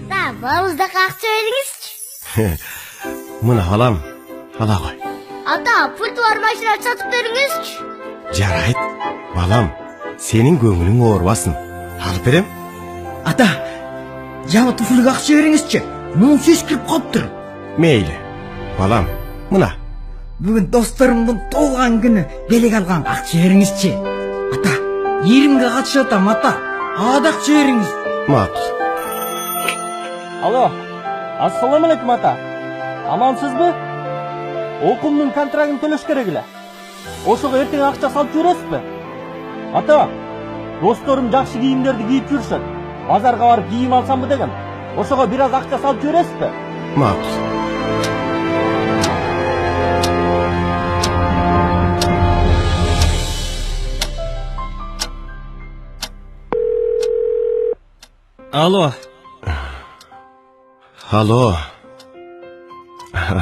Ата, баламызда акча бериңизчи. Мына алам, ала кой. Ата, пульт бар машина сатып бериңизчи. Жарайт, балам, сенин көңүлүң оорубасын. Алып берем. Ата, жабы туфлуга акча бериңизчи. Муңсу эскирип калыптыр. Мейли, балам, мына. Бүгүн досторумдун туулган күнү, белек алган акча бериңизчи. Ата, 20ге катышып атам, ата. Ага да акча бериңиз. Макул. Алло, ассаламу алейкум ата. Амансызбы? Окумдун контрагын төлөш керек эле. Ошого эртең акча салып жибересизби? Ата, досторум жакшы кийимдерди кийип жүрүшөт. Базарга барып кийим алсамбы деген. Ошого бир аз акча салып жибересизби? Макул. Алло. Alo.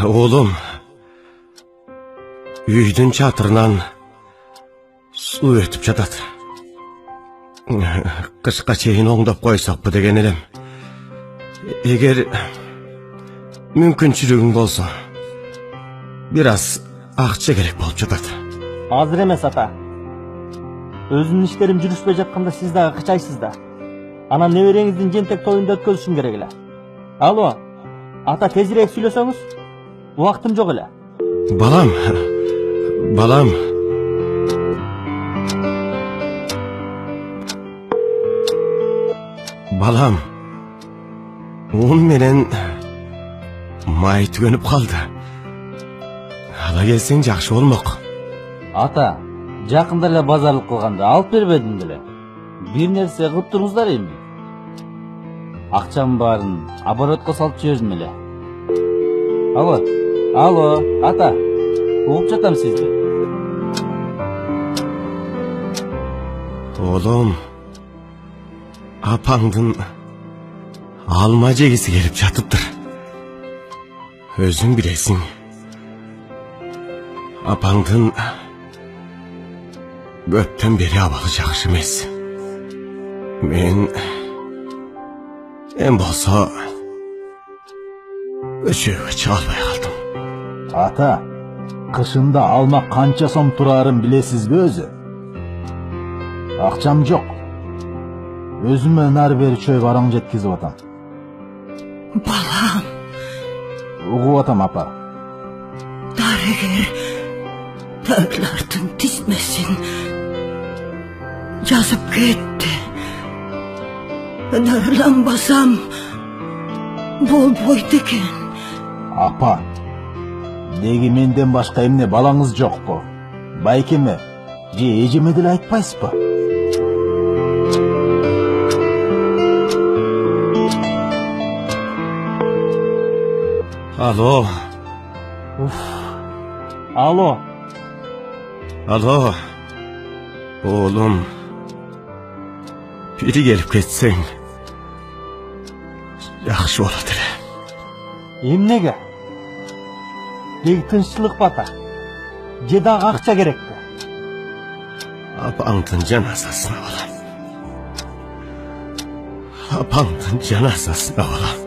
Oğlum. Үйдүн çatırынан su ötüp жатат. Кышка чейин оңдоп койсокпу деген элем. Эгер мүмкүнчүлүгүң болсо, бир аз акча керек болуп жатат. Азыр эмес ата. Өзүмдүн иштерим жүрүшпөй жатканда сиз дагы кычайсыз да. Анан небереңиздин жентек тоюнду өткөзүшүм керек эле. Алло, ата тезирээк сүйлөсөңүз? Убактым жок эле. Балам, балам. Балам, un менен май түгөнүп калды. Ала келсең жакшы болмок. Ата, жакында эле базарлык кылганда алып бербедим деле. Бир нерсе кылып туруңуздар эми. Акчамдын баарын оборотко салып жибердим эле. Алло, ата. Угуп жатам сизди. Oğlum, apаңдын алма жегиси келип жатыптыр. Өзүң билесиң. Апаңдын көптөн бери абалы жакшы эмес. Мен болсо өчөгө чыга албай калдым. Ата, кышында алма канча сом турарын билесизби өзү? Акчам жок. Өзүм менен ары бери чөй бараң жеткизип атам. Балам, Угуп атам апа. дарыгер таглардын тизмесин жазып кетти. Дарыланбасам болбойт экен. Апа, деги менден башка эмне балаңыз жокпу? Байкеме же эжеме деле айтпайсызбы? Alo. Алло. Alo. Oğlum. Biri gelip geçsen yaxşı bolat эле. Эмнеге? Деги тынччылыкпы ата? Же дагы акча керекпи? Apаңдын жаназасына балам. Apаңдын жаназасына балам.